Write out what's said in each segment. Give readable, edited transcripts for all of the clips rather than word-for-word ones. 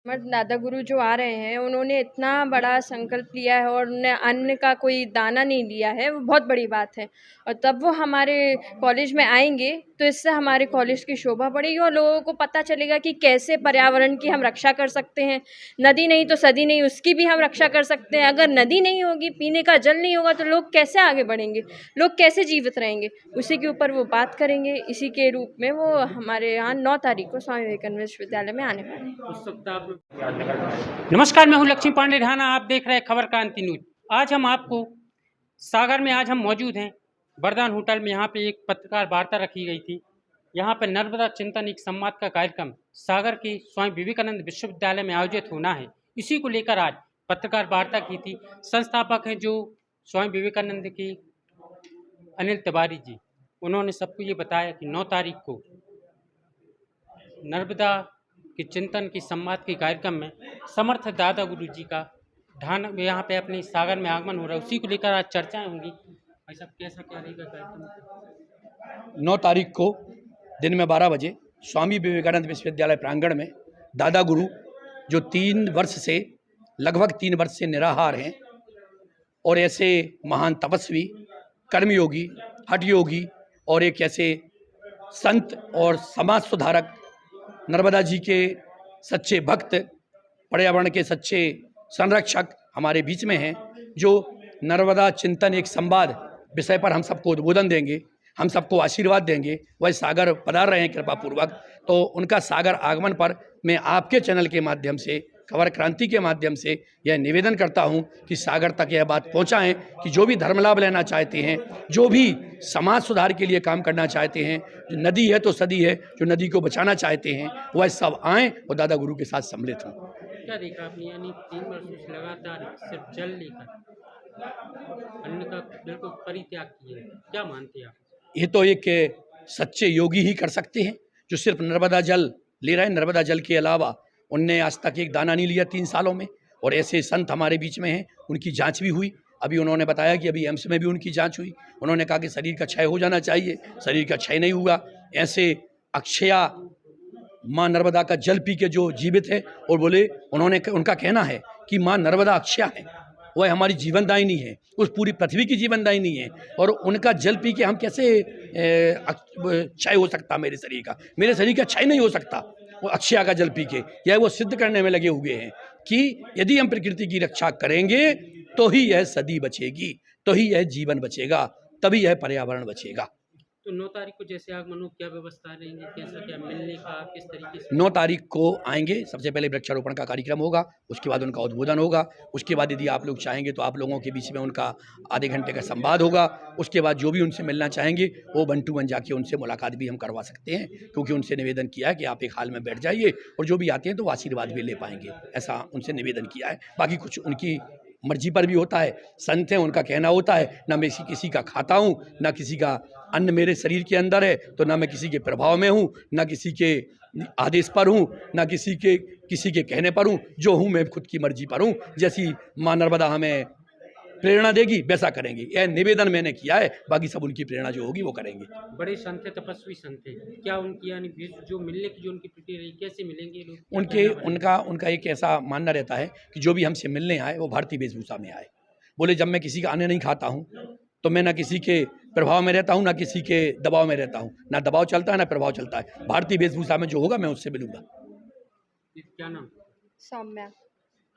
हमारे दादा गुरु जो आ रहे हैं उन्होंने इतना बड़ा संकल्प लिया है और उन्होंने अन्न का कोई दाना नहीं लिया है, वो बहुत बड़ी बात है। और तब वो हमारे कॉलेज में आएंगे तो इससे हमारे कॉलेज की शोभा बढ़ेगी और लोगों को पता चलेगा कि कैसे पर्यावरण की हम रक्षा कर सकते हैं। नदी नहीं तो सदी नहीं, उसकी भी हम रक्षा कर सकते हैं। अगर नदी नहीं होगी, पीने का जल नहीं होगा, तो लोग कैसे आगे बढ़ेंगे, लोग कैसे जीवित रहेंगे, उसी के ऊपर वो बात करेंगे। इसी के रूप में वो हमारे यहाँ 9 तारीख को स्वामी विवेकानंद विश्वविद्यालय में आने वाले हैं। उस वक्त आप नमस्कार, मैं हूं लक्ष्मी पांडे ढाना। आप देख रहे हैं खबर क्रांति न्यूज। आज हम आपको सागर में आज हम मौजूद हैं वरदान होटल में। यहाँ पे एक पत्रकार वार्ता रखी गई थी। यहाँ पर नर्मदा चिंतन एक संवाद का कार्यक्रम सागर के स्वामी विवेकानंद विश्वविद्यालय में आयोजित होना है। इसी को लेकर आज पत्रकार वार्ता की थी। संस्थापक हैं जो स्वामी विवेकानंद के अनिल तिवारी जी, उन्होंने सबको ये बताया कि 9 तारीख को नर्मदा के चिंतन की संवाद के कार्यक्रम में समर्थ दादा गुरु जी का ढान यहाँ पे अपने सागर में आगमन हो रहा है। उसी को लेकर आज चर्चाएं होंगी। भाई साहब, कैसा क्या रहेगा कार्यक्रम? 9 तारीख को दिन में 12 बजे स्वामी विवेकानंद विश्वविद्यालय प्रांगण में दादा गुरु, जो लगभग 3 वर्ष से निराहार हैं और ऐसे महान तपस्वी, कर्मयोगी, हठ योगी और एक ऐसे संत और समाज सुधारक, नर्मदा जी के सच्चे भक्त, पर्यावरण के सच्चे संरक्षक हमारे बीच में हैं, जो नर्मदा चिंतन एक संवाद विषय पर हम सबको उद्बोधन देंगे, हम सबको आशीर्वाद देंगे। वह सागर पधार रहे हैं कृपापूर्वक। तो उनका सागर आगमन पर मैं आपके चैनल के माध्यम से, खबर क्रांति के माध्यम से यह निवेदन करता हूं कि सागर तक यह बात पहुंचाएं कि जो भी धर्म लाभ लेना चाहते हैं, जो भी समाज सुधार के लिए काम करना चाहते हैं, जो नदी है तो सदी है, जो नदी को बचाना चाहते हैं, वह सब आएँ और दादा गुरु के साथ सम्मिलित हों। क्या देखा आपने, यानी 3 वर्षों से लगातार सिर्फ जल लेकर अन्न का बिल्कुल परित्याग किए, क्या मानते हैं आप? ये तो एक सच्चे योगी ही कर सकते हैं, जो सिर्फ नर्मदा जल ले रहे हैं। नर्मदा जल के अलावा उनने आज तक एक दाना नहीं लिया 3 सालों में। और ऐसे संत हमारे बीच में हैं, उनकी जांच भी हुई। अभी उन्होंने बताया कि अभी एम्स में भी उनकी जांच हुई। उन्होंने कहा कि शरीर का क्षय हो जाना चाहिए, शरीर का क्षय नहीं हुआ। ऐसे अक्षया माँ नर्मदा का जल पी के जो जीवित है, और बोले उनका कहना है कि माँ नर्मदा अक्षया है, वह हमारी जीवनदायिनी है, उस पूरी पृथ्वी की जीवनदायिनी है। और उनका जल पी के हम कैसे क्षय हो सकता मेरे शरीर का क्षय नहीं हो सकता वो अक्षया का जल पी के। यह वो सिद्ध करने में लगे हुए हैं कि यदि हम प्रकृति की रक्षा करेंगे तो ही यह सदी बचेगी, तो ही यह जीवन बचेगा, तभी यह पर्यावरण बचेगा। तो 9 तारीख को जैसे आगमन हो, क्या व्यवस्था रहेंगी, कैसा क्या मिलने का, किस तरीके से? 9 तारीख को आएंगे, सबसे पहले वृक्षारोपण का कार्यक्रम होगा, उसके बाद उनका उद्बोधन होगा। उसके बाद यदि आप लोग चाहेंगे तो आप लोगों के बीच में उनका आधे घंटे का संवाद होगा। उसके बाद जो भी उनसे मिलना चाहेंगे वो 1 to 1 जाके उनसे मुलाकात भी हम करवा सकते हैं, क्योंकि उनसे निवेदन किया है कि आप एक हाल में बैठ जाइए और जो भी आते हैं तो वो आशीर्वाद भी ले पाएंगे, ऐसा उनसे निवेदन किया है। बाकी कुछ उनकी मर्जी पर भी होता है। संत हैं, उनका कहना होता है, ना मैं किसी का खाता हूँ, ना किसी का अन्न मेरे शरीर के अंदर है, तो ना मैं किसी के प्रभाव में हूँ, ना किसी के आदेश पर हूँ, ना किसी के कहने पर हूँ। जो हूँ मैं खुद की मर्जी पर हूँ। जैसी माँ नर्मदा हमें प्रेरणा देगी वैसा करेंगे, यह निवेदन मैंने किया है। बाकी सब उनकी प्रेरणा जो होगी वो करेंगे। बड़े संत थे, तपस्वी संत थे, क्या उनकी यानी जो मिलने की जो उनकी प्रक्रिया रही, कैसे मिलेंगे लोग? उनका एक ऐसा मानना रहता है कि जो भी हमसे मिलने आए वो भारतीय वेशभूषा में आए। बोले जब मैं किसी का अन्न नहीं खाता हूँ तो मैं ना किसी के प्रभाव में रहता हूँ, ना किसी के दबाव में रहता हूँ। ना दबाव चलता है ना प्रभाव चलता है। भारतीय वेशभूषा में जो होगा मैं उससे मिलूंगा। क्या नाम? सौम्या।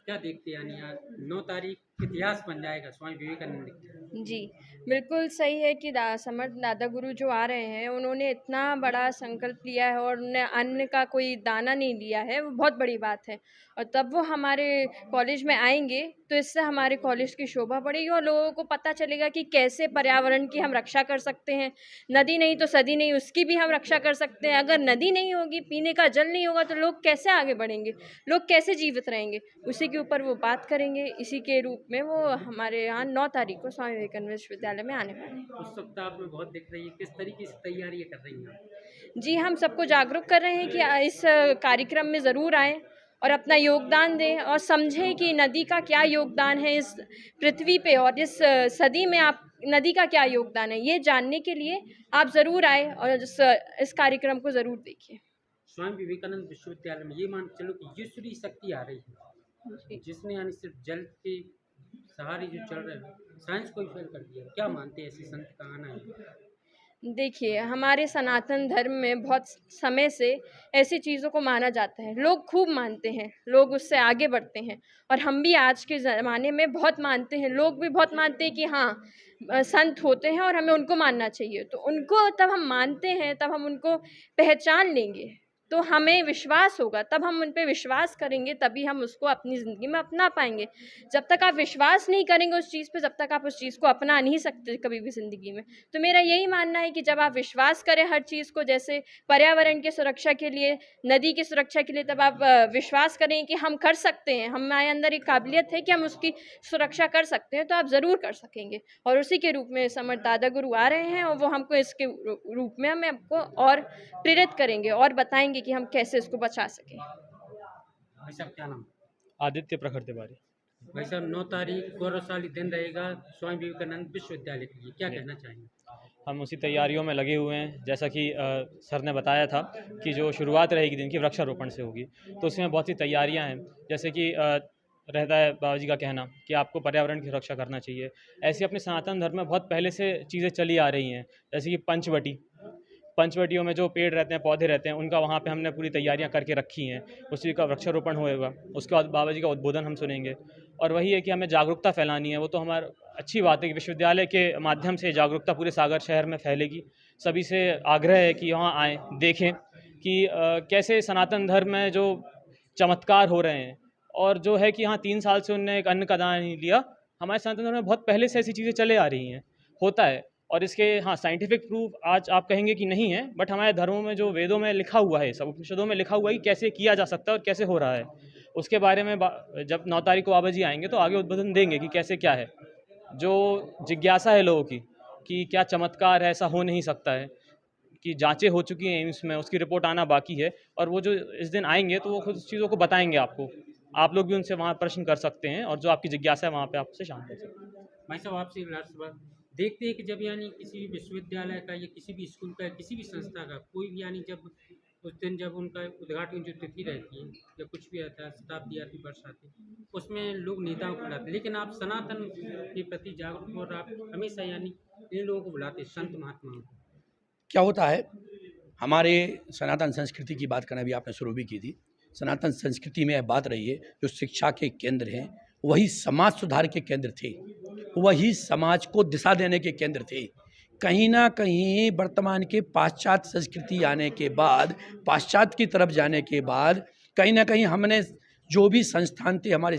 क्या देखते हैं, यानी आज 9 तारीख इतिहास बन जाएगा स्वामी विवेकानंद का? जी, बिल्कुल सही है कि समर्थ दादा गुरु जो आ रहे हैं उन्होंने इतना बड़ा संकल्प लिया है और उन्होंने अन्न का कोई दाना नहीं लिया है, वो बहुत बड़ी बात है। और तब वो हमारे कॉलेज में आएंगे तो इससे हमारे कॉलेज की शोभा बढ़ेगी और लोगों को पता चलेगा कि कैसे पर्यावरण की हम रक्षा कर सकते हैं। नदी नहीं तो सदी नहीं, उसकी भी हम रक्षा कर सकते हैं। अगर नदी नहीं होगी, पीने का जल नहीं होगा, तो लोग कैसे आगे बढ़ेंगे, लोग कैसे जीवित रहेंगे, उसी के ऊपर वो बात करेंगे। इसी के रूप में वो हमारे यहाँ 9 तारीख को स्वामी विवेकानंद विश्वविद्यालय में आने वाले हैं। उस वक्त आप में बहुत दिख रही है, किस तरीके से तैयारियां कर रही हैं? जी, हम सबको जागरूक कर रहे हैं कि इस कार्यक्रम में ज़रूर आएँ और अपना योगदान दें और समझें कि नदी का क्या योगदान है इस पृथ्वी पे और इस सदी में आप नदी का क्या योगदान है, ये जानने के लिए आप ज़रूर आएँ और इस कार्यक्रम को ज़रूर देखिए। स्वामी विवेकानंद विश्वविद्यालय में ये मान के चलो कि ईश्वरीय शक्ति आ रही है, जी। जिसने यानी सिर्फ जल के सहारे जो चल रहे हैं, साइंस को ही फेल कर दिया। क्या मानते हैं ऐसे संत का आना है? देखिए, हमारे सनातन धर्म में बहुत समय से ऐसी चीज़ों को माना जाता है। लोग खूब मानते हैं, लोग उससे आगे बढ़ते हैं और हम भी आज के ज़माने में बहुत मानते हैं। लोग भी बहुत मानते हैं कि हाँ संत होते हैं और हमें उनको मानना चाहिए। तो उनको तब हम मानते हैं, तब हम उनको पहचान लेंगे, तो हमें विश्वास होगा, तब हम उन पे विश्वास करेंगे, तभी हम उसको अपनी ज़िंदगी में अपना पाएँगे। जब तक आप विश्वास नहीं करेंगे उस चीज़ पे, जब तक आप उस चीज़ को अपना नहीं सकते कभी भी ज़िंदगी में। तो मेरा यही मानना है कि जब आप विश्वास करें हर चीज़ को, जैसे पर्यावरण की सुरक्षा के लिए, नदी की सुरक्षा के लिए, तब आप विश्वास करें कि हम कर सकते हैं, हमारे अंदर एक काबिलियत है कि हम उसकी सुरक्षा कर सकते हैं, तो आप ज़रूर कर सकेंगे। और उसी के रूप में समर्थ दादा गुरु आ रहे हैं और वो हमको इसके रूप में हमें आपको और प्रेरित करेंगे और बताएँगे कि हम कैसे इसको बचा सकें। भाई साहब क्या नाम? आदित्य प्रखर तिवारी। भाई साहब 9 तारीख गौरवशाली दिन रहेगा स्वामी विवेकानंद विश्वविद्यालय के लिए, क्या जी। कहना चाहेंगे? हम उसी तैयारियों में लगे हुए हैं, जैसा कि सर ने बताया था कि जो शुरुआत रहेगी दिन की वृक्षारोपण से होगी, तो उसमें बहुत सी तैयारियां हैं। जैसे कि रहता है बाबा जी का कहना कि आपको पर्यावरण की रक्षा करना चाहिए। ऐसी अपने सनातन धर्म में बहुत पहले से चीज़ें चली आ रही हैं, जैसे कि पंचवटियों में जो पेड़ रहते हैं, पौधे रहते हैं, उनका वहाँ पे हमने पूरी तैयारियां करके रखी हैं। उसी का वृक्षारोपण होएगा, उसके बाद बाबा जी का उद्बोधन हम सुनेंगे। और वही है कि हमें जागरूकता फैलानी है। वो तो हमारा अच्छी बात है कि विश्वविद्यालय के माध्यम से जागरूकता पूरे सागर शहर में फैलेगी। सभी से आग्रह है कि यहाँ आएँ, देखें कि कैसे सनातन धर्म में जो चमत्कार हो रहे हैं। और जो है कि यहाँ 3 साल से उनने एक अन्न का दाना नहीं लिया। हमारे सनातन धर्म में बहुत पहले से ऐसी चीज़ें चले आ रही हैं, होता है। और इसके हाँ साइंटिफिक प्रूफ आज आप कहेंगे कि नहीं है, बट हमारे धर्मों में जो वेदों में लिखा हुआ है, सब उपनिषदों में लिखा हुआ है कि कैसे किया जा सकता है और कैसे हो रहा है, उसके बारे में जब 9 तारीख को बाबा जी आएंगे तो आगे उद्बोधन देंगे कि कैसे क्या है। जो जिज्ञासा है लोगों की कि क्या चमत्कार है, ऐसा हो नहीं सकता है, कि जांचें हो चुकी हैं एम्स में, उसकी रिपोर्ट आना बाकी है। और वो जो इस दिन आएंगे तो वो खुद उस चीज़ों को बताएंगे आपको। आप लोग भी उनसे वहाँ प्रश्न कर सकते हैं और जो आपकी जिज्ञासा है वहाँ पे आपसे शांत कर सकते हैं। भाई साहब आपसे लास्ट सवाल, देखते हैं कि जब यानी किसी भी विश्वविद्यालय का या किसी भी स्कूल का या किसी भी संस्था का कोई भी यानी जब उस दिन जब उनका उद्घाटन जो तिथि रहती है या कुछ भी रहता है, शताब्दी आती, वर्ष आती, उसमें लोग नेताओं को बुलाते हैं, लेकिन आप सनातन के प्रति जागरूक हो और आप हमेशा यानी इन लोगों को बुलाते हैं, संत महात्माओं को। क्या होता है, हमारे सनातन संस्कृति की बात करना भी आपने शुरू भी की थी। सनातन संस्कृति में यह बात रही है, जो शिक्षा के केंद्र हैं वही समाज सुधार के केंद्र थे, वही समाज को दिशा देने के केंद्र थे। कहीं ना कहीं वर्तमान के पाश्चात्य संस्कृति आने के बाद, पाश्चात्य की तरफ जाने के बाद, कहीं ना कहीं हमने जो भी संस्थान थे, हमारे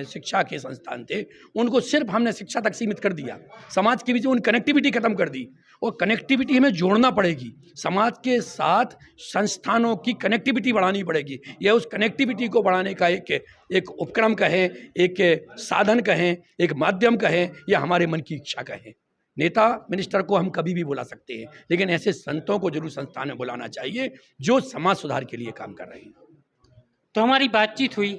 शिक्षा के संस्थान थे, उनको सिर्फ हमने शिक्षा तक सीमित कर दिया। समाज के बीच उन कनेक्टिविटी खत्म कर दी। और कनेक्टिविटी हमें जोड़ना पड़ेगी, समाज के साथ संस्थानों की कनेक्टिविटी बढ़ानी पड़ेगी। यह उस कनेक्टिविटी को बढ़ाने का एक उपक्रम कहें, एक साधन कहें, एक माध्यम कहें, या हमारे मन की इच्छा कहें। नेता मिनिस्टर को हम कभी भी बुला सकते हैं, लेकिन ऐसे संतों को जरूर संस्थान में बुलाना चाहिए जो समाज सुधार के लिए काम कर रहे हैं। तो हमारी बातचीत हुई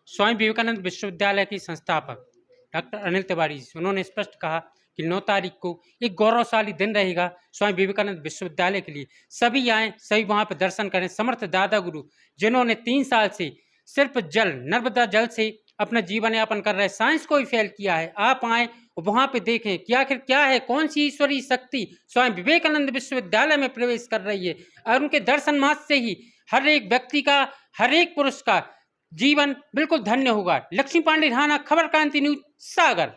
स्वामी विवेकानंद विश्वविद्यालय के संस्थापक डॉक्टर अनिल तिवारी जी। उन्होंने स्पष्ट कहा कि 9 तारीख को एक गौरवशाली दिन रहेगा स्वामी विवेकानंद विश्वविद्यालय के लिए। सभी आएँ, सभी वहाँ पर दर्शन करें। समर्थ दादा गुरु जिन्होंने 3 साल से सिर्फ जल, नर्मदा जल से अपना जीवन यापन कर रहे, साइंस को ही फेल किया है। आप आएँ और वहाँ पे देखें कि आखिर क्या है, कौन सी ईश्वरीय शक्ति स्वामी विवेकानंद विश्वविद्यालय में प्रवेश कर रही है। और उनके दर्शन मात्र से ही हर एक व्यक्ति का, हर एक पुरुष का जीवन बिल्कुल धन्य होगा। लक्ष्मी पांडे राणा, खबर क्रांति न्यूज, सागर।